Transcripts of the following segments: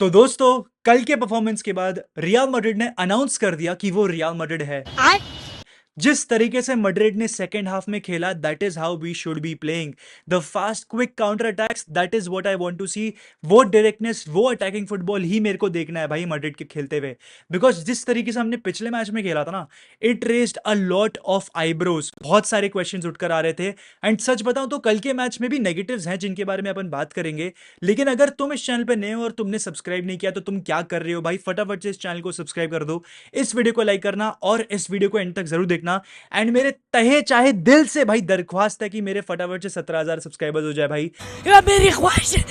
तो दोस्तों, कल के परफॉर्मेंस के बाद रियल मैड्रिड ने अनाउंस कर दिया कि वो रियल मैड्रिड है। जिस तरीके से मैड्रिड ने सेकेंड हाफ में खेला, that is how we should be playing. The fast quick counter attacks, that is what I want to see. वो डायरेक्टनेस, वो अटैकिंग फुटबॉल ही मेरे को देखना है भाई मैड्रिड के खेलते हुए। बिकॉज जिस तरीके से हमने पिछले मैच में खेला था ना, it raised a lot of eyebrows. बहुत सारे क्वेश्चंस उठकर आ रहे थे। एंड सच बताऊं तो कल के मैच में भी नेगेटिव्स हैं जिनके बारे में अपन बात करेंगे। लेकिन अगर तुम इस चैनल पे नए हो और तुमने सब्सक्राइब नहीं किया तो तुम क्या कर रहे हो भाई? फटाफट से इस चैनल को सब्सक्राइब कर दो, इस वीडियो को लाइक करना और इस वीडियो को एंड तक जरूर देखना। एंड मेरे तहे चाहे दिल से भाई दरख्वास्त है कि मेरे फटाफट से 17,000 सब्सक्राइबर्स हो जाए भाई। ये मेरी ख्वाहिश है,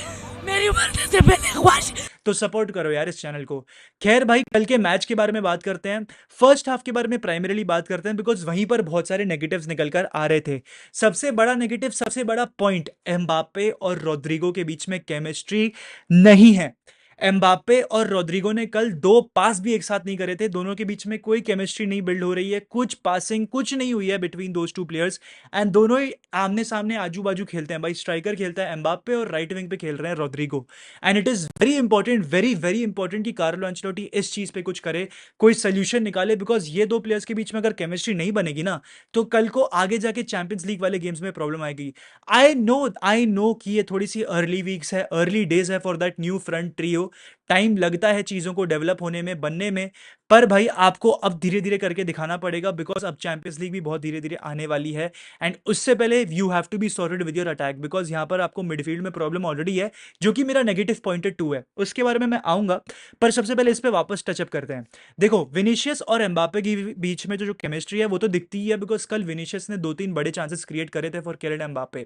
मेरी मरने से पहले ख्वाहिश है। तो सपोर्ट करो यार इस चैनल को। खैर भाई, कल के मैच के बारे में बात करते हैं। फर्स्ट हाफ के बारे में प्राइमरीली बात करते हैं बिकॉज वहीं पर बहुत सारे नेगेटिव्स निकल कर आ रहे थे। सबसे बड़ा नेगेटिव, सबसे बड़ा पॉइंट, एम्बापे और रोड्रिगो के बीच में केमिस्ट्री नहीं है। एम्बापे और रोड्रिगो ने कल दो पास भी एक साथ नहीं करे थे। दोनों के बीच में कोई केमिस्ट्री नहीं बिल्ड हो रही है, कुछ पासिंग कुछ नहीं हुई है between those two players. And दोनों ही आमने सामने आजू बाजू खेलते हैं भाई। स्ट्राइकर खेलता है एम्बापे और राइट विंग पे खेल रहे हैं Rodrigo. And it is very important, very very important कि कार्लो एंचेलोटी इस चीज पे कुछ करे, कोई सोल्यूशन निकाले। बिकॉज ये दो प्लेयर्स के बीच में अगर केमिस्ट्री नहीं बनेगी ना, तो कल को आगे जाके चैंपियंस लीग वाले गेम्स में प्रॉब्लम आएगी। आई नो कि ये थोड़ी सी अर्ली वीक्स है, अर्ली डेज है for that new front trio. Time लगता है चीजों को डेवलप होने में, बनने में। पर भाई आपको अब धीरे धीरे करके दिखाना पड़ेगा बिकॉज अब चैंपियंस लीग भी बहुत धीरे धीरे आने वाली है। एंड उससे पहले you have to be sorted with your attack because यहां पर आपको मिडफील्ड में प्रॉब्लम ऑलरेडी है, जो कि मेरा नेगेटिव पॉइंटेड टू है। उसके बारे में मैं आऊंगा। पर सबसे पहले इस पे वापस टचअप करते हैं। देखो, विनीशियस और एम्बापे के बीच में जो केमिस्ट्री है वो तो दिखती ही है बिकॉज कल विनीशियस ने दो तीन बड़े चांसेस क्रिएट करे थे फॉर किलियन एम्बापे।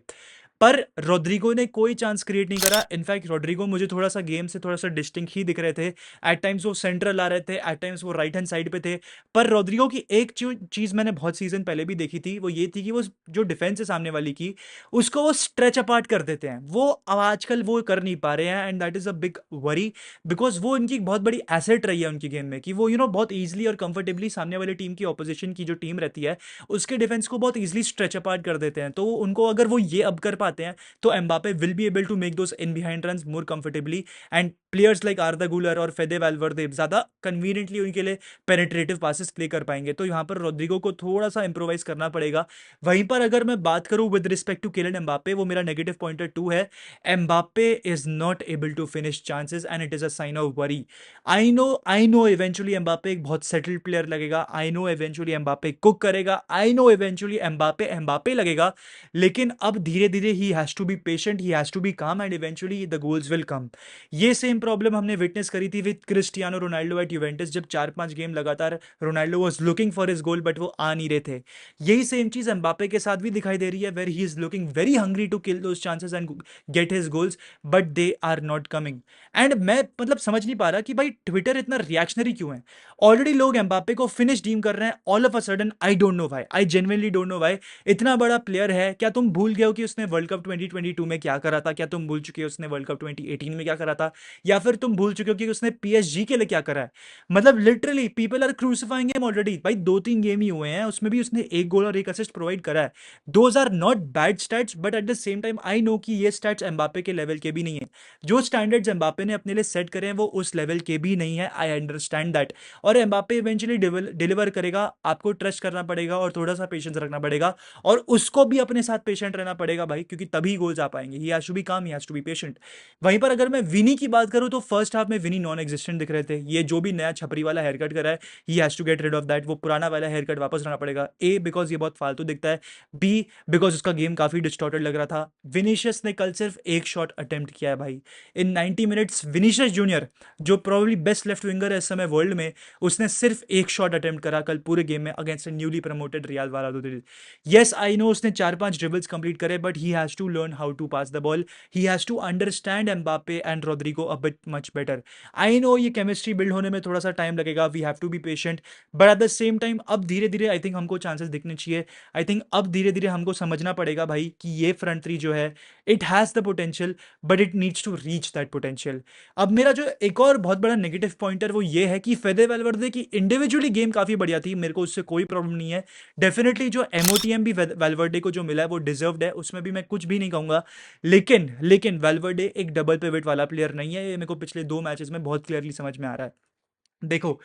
पर रोड्रिगो ने कोई चांस क्रिएट नहीं करा। इनफैक्ट रोड्रिगो मुझे थोड़ा सा गेम से थोड़ा सा डिस्टिंक्ट ही दिख रहे थे। एट टाइम्स वो सेंट्रल आ रहे थे, एट टाइम्स वो राइट हैंड साइड पे थे। पर रोड्रिगो की एक चीज मैंने बहुत सीजन पहले भी देखी थी, वो ये थी कि वो जो डिफेंस है सामने वाली की, उसको वो स्ट्रेच अपार्ट कर देते हैं। वो अब आजकल वो कर नहीं पा रहे हैं and that is a big worry. Because वो इनकी बहुत बड़ी एसेट रही है उनकी गेम में कि वो बहुत ईजिली और कंफर्टेबली सामने वाली टीम की, ऑपोजिशन की जो टीम रहती है, उसके डिफेंस को बहुत ईजिली स्ट्रेच अपार्ट कर देते हैं। तो उनको अगर वो ये अब कर पाते हैं तो Mbappe will be able to make those in behind runs more comfortably. And players like Arda Guler और फेदे वैल्वर्दे ज्यादा कन्वीनियंटली उनके लिए पेनिट्रेटिव पासेस प्ले कर पाएंगे। तो यहाँ पर रोड्रिगो को थोड़ा सा इंप्रोवाइज करना पड़ेगा। वहीं पर अगर मैं बात करूं with respect to Kylian Mbappe, वो मेरा नेगेटिव पॉइंटर टू है। Mbappe is not able to finish chances and it is a sign of worry. I know eventually Mbappe एक बहुत सेटल्ड प्लेयर लगेगा। I know eventually Mbappe cook करेगा। I know eventually Mbappe Mbappe लगेगा। लेकिन अब धीरे धीरे he has to be patient, he has to be calm and eventually the goals will कम। ये सेम प्रॉब्लम हमने विटनेस करी थी with Cristiano Ronaldo at Juventus, जब 4-5 गेम लगातार Ronaldo was looking for his goal but वो आ नहीं रहे थे। यही सेम चीज एम्बापे के साथ भी दिखाई दे रही है, where he is looking very hungry to kill those chances and get his goals, but they are not coming. And मैं मतलब समझ नहीं पा रहा कि भाई ट्विटर इतना रिएक्शनरी क्यों है। ऑलरेडी लोग एम्बापे को फिनिश डीम कर रहे हैं, all of a sudden I don't know why, I genuinely don't know why. इतना बड़ा प्लेयर है, क्या तुम भूल गए हो कि उसने वर्ल्ड कप 2022 में क्या करा था? क्या तुम भूल चुके हो उसने वर्ल्ड कप 2018 में क्या करा था? या फिर तुम भूल चुके हो कि उसने पीएसजी के लिए क्या करा है? मतलब literally people are crucifying him already. भाई 2-3 गेम ही हुए हैं, उसमें भी उसने एक गोल और एक असिस्ट प्रोवाइड करा है। Those are not bad stats, but at the same time I know कि ये स्टैट्स एम्बापे के लेवल के भी नहीं है। जो स्टैंडर्ड्स एम्बापे ने अपने लिए सेट करे हैं वो उस लेवल के भी नहीं है। I understand that. और एम्बापे इवेंचुअली डिलीवर करेगा, आपको ट्रस्ट करना पड़ेगा और थोड़ा सा पेशेंस रखना पड़ेगा। और उसको भी अपने साथ पेशेंट रहना पड़ेगा भाई, क्योंकि तभी गोल्स आ पाएंगे। ही has to be calm, he has to be patient. वहीं पर अगर मैं विनी की बात करूं तो फर्स्ट हाफ में विनी नॉन एग्जिस्टेंट दिख रहे थे। ये जो भी नया छपरी वाला हेयर कट करा है, he has to get rid of that. वो पुराना वाला हेयर कट वापस लाना पड़ेगा। ए बिकॉज ये बहुत फालतू दिखता है, बी बिकॉज उसका गेम काफी डिस्टॉर्टेड लग रहा था। विनीशियस ने कल सिर्फ एक शॉट अटेम्प्ट किया है भाई इन 90 मिनट्स। विनीशियस जूनियर, जो प्रोबेबली बेस्ट लेफ्ट विंगर है इस समय वर्ल्ड में, उसने सिर्फ एक शॉट अटेम्प्ट करा कल पूरे गेम में against newly promoted Real Valladolid. Yes I know उसने 4-5 ड्रिबल्स कंप्लीट करे, but he has to learn how to pass the ball. He has to understand Mbappe and Rodrigo a bit much better. I know ये chemistry build होने में थोड़ा सा time लगेगा, we have to be patient, but at the same time अब धीरे धीरे I think हमको चांसेस दिखने चाहिए। आई थिंक अब धीरे धीरे हमको समझना पड़ेगा भाई कि ये फ्रंट थ्री जो है, it has the potential, but it needs to reach that potential. अब मेरा जो एक और बहुत बड़ा नेगेटिव पॉइंटर वो ये है कि फेदे वेलवर्दे की इंडिविजुअली गेम काफी बढ़िया थी, मेरे को उससे कोई प्रॉब्लम नहीं है। डेफिनेटली जो एमओटीएम भी वेलवर्डे को जो मिला है वो डिजर्व्ड है, उसमें भी मैं कुछ कुछ भी नहीं कहूँगा, लेकिन वैल्वर्डे एक डबल पिवट वाला प्लेयर नहीं है, ये मेरे को पिछले 2 मैचेस में बहुत क्लियरली समझ में आ रहा है। देखो,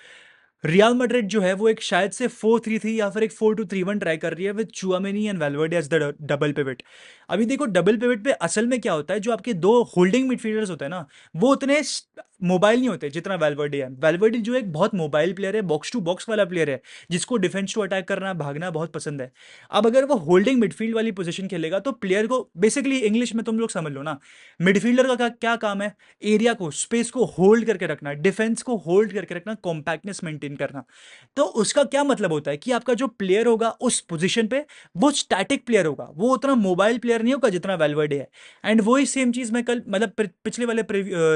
रियल मैड्रिड जो है वो एक शायद से 4-3-3 या फिर एक 4-2-3-1 ट्राई कर रही है with Tchouameni and Valverde as the double pivot. अभी देखो, डबल पिवट पे असल में क्या होता है, जो आपके दो होल्डिंग मिडफील्डर्स होते हैं ना, वो उतने मोबाइल नहीं होते जितना वैल्वर्डे है। वैल्वर्डे जो एक बहुत मोबाइल प्लेयर है, बॉक्स टू बॉक्स वाला प्लेयर है, जिसको डिफेंस टू अटैक करना, भागना बहुत पसंद है। अब अगर वो होल्डिंग मिडफील्ड वाली पोजीशन खेलेगा तो प्लेयर को बेसिकली, इंग्लिश में तुम लोग समझ लो ना, मिडफील्डर का क्या काम है, एरिया को, स्पेस को होल्ड करके रखना, डिफेंस को होल्ड करके रखना, कॉम्पैक्टनेस मेंटेन करना। तो उसका क्या मतलब होता है कि आपका जो प्लेयर होगा उस पोजीशन पे, वो स्टैटिक प्लेयर होगा, वो उतना मोबाइल प्लेयर नहीं होगा जितना वैल्वर्डे है। एंड वही सेम चीज मैं कल मतलब पिछले वाले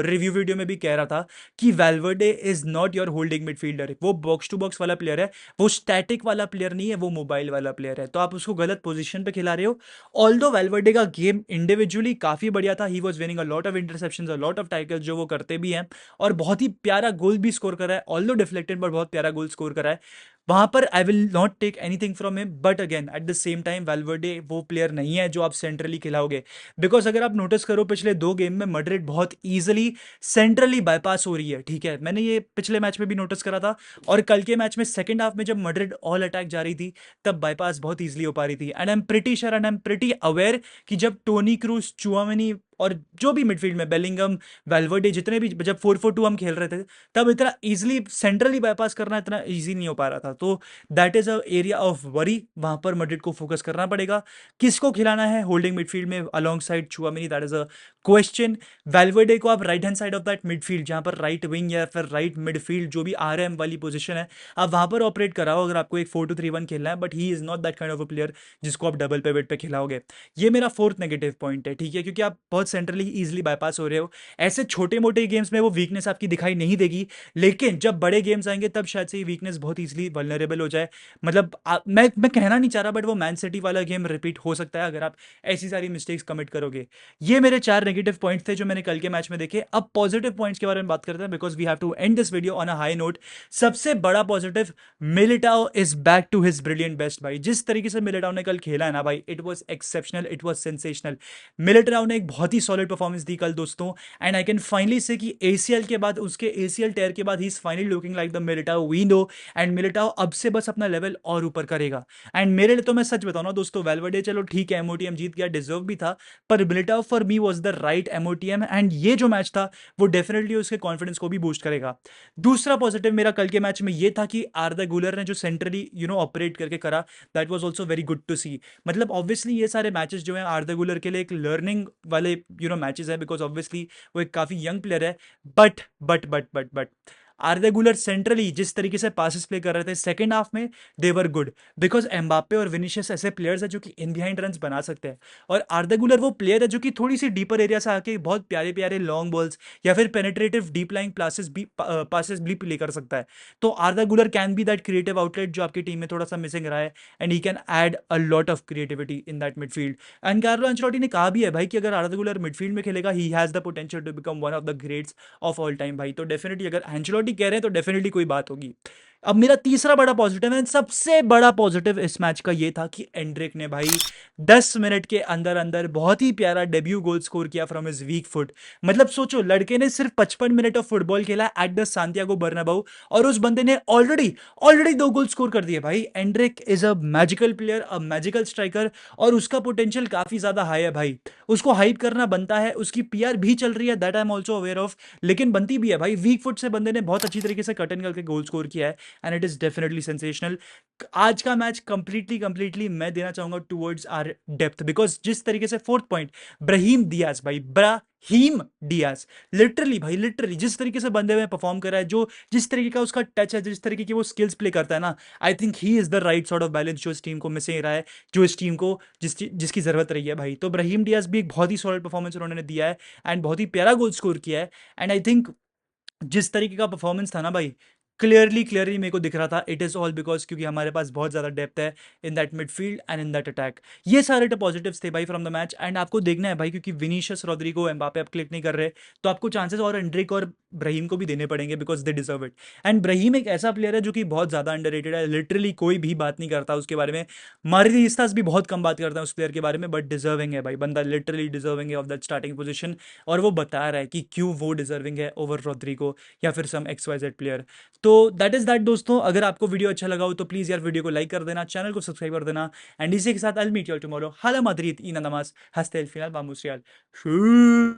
रिव्यू वीडियो में भी कह रहा था कि Valverde is not your holding midfielder, वो बॉक्स टू बॉक्स वाला प्लेयर है, वो स्टैटिक वाला प्लेयर नहीं है, वो मोबाइल वाला प्लेयर है। तो आप उसको गलत पोजीशन पे खिला रहे हो। ऑल्दो वैल्वर्डे का गेम इंडिविजुअली काफी बढ़िया था, he was winning a lot of interceptions, a lot of tackles जो वो करते भी हैं, और बहुत ही प्यारा गोल भी स्कोर करा है, ऑल्दो डिफ्लेक्टेड पर बहुत प्यारा गोल स्कोर करा है। वहां पर I will not take anything from him, but again at the same time Valverde वो प्लेयर नहीं है जो आप सेंट्रली खिलाओगे। बिकॉज अगर आप नोटिस करो, पिछले 2 गेम में मैड्रिड बहुत ईजिली सेंट्रली बाईपास हो रही है, ठीक है, मैंने ये पिछले मैच में भी नोटिस करा था, और कल के मैच में सेकंड हाफ में जब मैड्रिड ऑल अटैक जा रही थी, तब बाईपास बहुत ईजिली हो पा रही थी। And I am pretty sure and I am pretty aware कि जब टोनी क्रूज, चुआमेनी और जो भी मिडफील्ड में बेलिंगम, वैल्वर्डे, जितने भी, जब 4-4-2 हम खेल रहे थे, तब इतना इजीली सेंट्रली बाईपास करना इतना इजी नहीं हो पा रहा था। तो that is a area of worry, वहां पर मैड्रिड को फोकस करना पड़ेगा। किसको खिलाना है होल्डिंग मिडफील्ड में alongside Tchouameni, that is a question. Valverde को आप right hand side of that midfield, जहां पर राइट विंग या फिर राइट मिडफील्ड जो भी आरएम वाली पोजीशन है, आप वहां पर ऑपरेट कराओ अगर आपको एक 4-2-3-1 खेलना है, but he is not that kind of a player जिसको आप डबल पिवट पे खिलाओगे। ये मेरा फोर्थ नेगेटिव पॉइंट है, ठीक है, क्योंकि आप बहुत सेंट्रली इजीली बाईपास हो रहे हो। ऐसे छोटे मोटे गेम्स में वो वीकनेस आपकी दिखाई नहीं देगी, लेकिन जब बड़े गेम्स आएंगे तब शायद से ये वीकनेस बहुत इजीली वल्नरेबल हो जाए। मतलब मैं कहना नहीं चाह रहा, बट वो मैन सिटी वाला गेम रिपीट हो सकता है अगर आप ऐसी सारी मिस्टेक्स कमिट करोगे। ये मेरे 4 नेगेटिव पॉइंट्स थे जो मैंने कल के मैच में देखे। अब पॉजिटिव पॉइंट्स के बारे में बात करते हैं, because we have to end this video on a high note. सबसे बड़ा positive, Militao is back to his brilliant best. भाई, जिस तरीके से मिलिटाओ ने कल खेला है ना भाई, it was exceptional, it was sensational. Militão ने एक बहुत ही सॉलिड परफॉर्मेंस दी कल दोस्तों, एंड आई कैन फाइनली से कि एसीएल के बाद, उसके एसीएल टेयर के बाद, he is finally looking like the Militao we know. And Militao अब से बस अपना लेवल और ऊपर करेगा। एंड मेरे लिए तो, मैं सच बताऊं ना दोस्तों, वैल्वर्डे चलो ठीक है, एमओटीएम जीत गया, डिजर्व भी था, पर Militao for me was the right MOTM, and ये जो मैच था वो डेफिनेटली उसके कॉन्फिडेंस को भी बूस्ट करेगा। दूसरा पॉजिटिव मेरा कल के मैच में ये था कि आर्दा गुलर ने जो सेंट्रली ऑपरेट करके करा, that was also very good to see. मतलब ऑब्वियसली ये सारे मैचेस जो हैं आर्दा गुलर के लिए एक लर्निंग वाले मैचेस है, बिकॉज ऑब्वियसली वो एक काफी यंग प्लेयर है। बट आर्दा गुलर सेंट्रली जिस तरीके से पासेस प्ले कर रहे थे सेकंड हाफ में, दे वर गुड, बिकॉज एम्बाप्पे और विनिशियस ऐसे प्लेयर्स हैं जो कि इन बिहाइंड रन्स बना सकते हैं, और आर्दा गुलर वो प्लेयर है जो कि थोड़ी सी डीपर एरिया से आके बहुत प्यारे प्यारे लॉन्ग बॉल्स या फिर पेनिट्रेटिव डीप लाइंग पासेस भी प्ले कर सकता है। तो आर्दा गुलर can be that creative outlet जो आपकी टीम में थोड़ा सा मिसिंग रहा है, and he can add a lot of creativity in that midfield. And Carlo Ancelotti ने कहा भी है भाई कि अगर आर्दा गुलर मिडफील्ड में खेलेगा, he has the potential to become one of the greats of all time. भाई, तो डेफिनेटली अगर एंचेलोटी कह रहे हैं तो डेफिनेटली कोई बात होगी। अब मेरा तीसरा बड़ा पॉजिटिव है, सबसे बड़ा पॉजिटिव इस मैच का ये था कि एंड्रिक ने भाई 10 मिनट के अंदर अंदर बहुत ही प्यारा डेब्यू गोल स्कोर किया फ्रॉम हिज वीक फुट। मतलब सोचो, लड़के ने सिर्फ 55 मिनट ऑफ फुटबॉल खेला एट द सांतियागो बर्नाबाउ, और उस बंदे ने ऑलरेडी ऑलरेडी 2 गोल स्कोर कर दिए। भाई, Anrich is a magical player, a magical striker, और उसका पोटेंशियल काफी ज्यादा हाई है भाई। उसको हाइप करना बनता है, उसकी पीआर भी चल रही है, that I am also aware of, लेकिन बनती भी है भाई। वीक फुट से बंदे ने बहुत अच्छी तरीके से कट एंड करके गोल स्कोर किया है, and it is definitely sensational. आज का मैच कंप्लीटली मैं देना चाहूंगा टुवर्ड्स आर डेप्थ, बिकॉज जिस तरीके से फोर्थ पॉइंट, ब्राहीम डियाज भाई, ब्राहीम डियाज, लिटरली भाई, लिटरली जिस तरीके से बंदे में परफॉर्म कर रहा है, जो जिस तरीके का उसका टच है, जिस तरीके की वो स्किल्स प्ले करता है ना, I think he is the right sort of balance जो इस टीम को मिसिंग रहा है, जो इस टीम को जिसकी जरूरत रही है भाई। तो ब्राहीम डियाज भी एक बहुत ही सॉलिड परफॉर्मेंस उन्होंने दिया है, एंड बहुत ही प्यारा गोल स्कोर किया है। एंड आई थिंक जिस तरीके का परफॉर्मेंस था ना भाई, क्लियरली मेरे को दिख रहा था, इट इज ऑल बिकॉज क्योंकि हमारे पास बहुत ज्यादा डेप्थ है in that midfield and in that attack. ये सारे पॉजिटिव्स थे भाई फ्रॉम द मैच। एंड आपको देखना है भाई, क्योंकि विनीशियस, रोड्रिगो, एम्बापे अब क्लिक नहीं कर रहे, तो आपको चांसेस और एंड्रिक और ब्राहीम को भी देने पड़ेंगे because they deserve it. And Brahim एक ऐसा प्लेयर है जो कि बहुत ज़्यादा अंडररेटेड है, लिटरली कोई भी बात नहीं करता उसके बारे में। मारिनिस्तास भी बहुत कम बात करता है उस प्लेयर के बारे में, बट डिजर्विंग है भाई, बंदा लिटरली डिजर्विंग है ऑफ दैट स्टार्टिंग पोजीशन। और वो बता रहा है कि क्यों वो डिजर्विंग है ओवर रॉड्रिगो या फिर सम एक्स वाई जेड प्लेयर। तो दैट इज दैट दोस्तों, अगर आपको वीडियो अच्छा लगा हो तो प्लीज़ यार वीडियो को लाइक कर देना, चैनल को सब्सक्राइब कर देना। एंड इसी के साथ I will meet you all tomorrow. Hala Madrid इन नमाज हस्ते फिलहाल बामूस रियाल।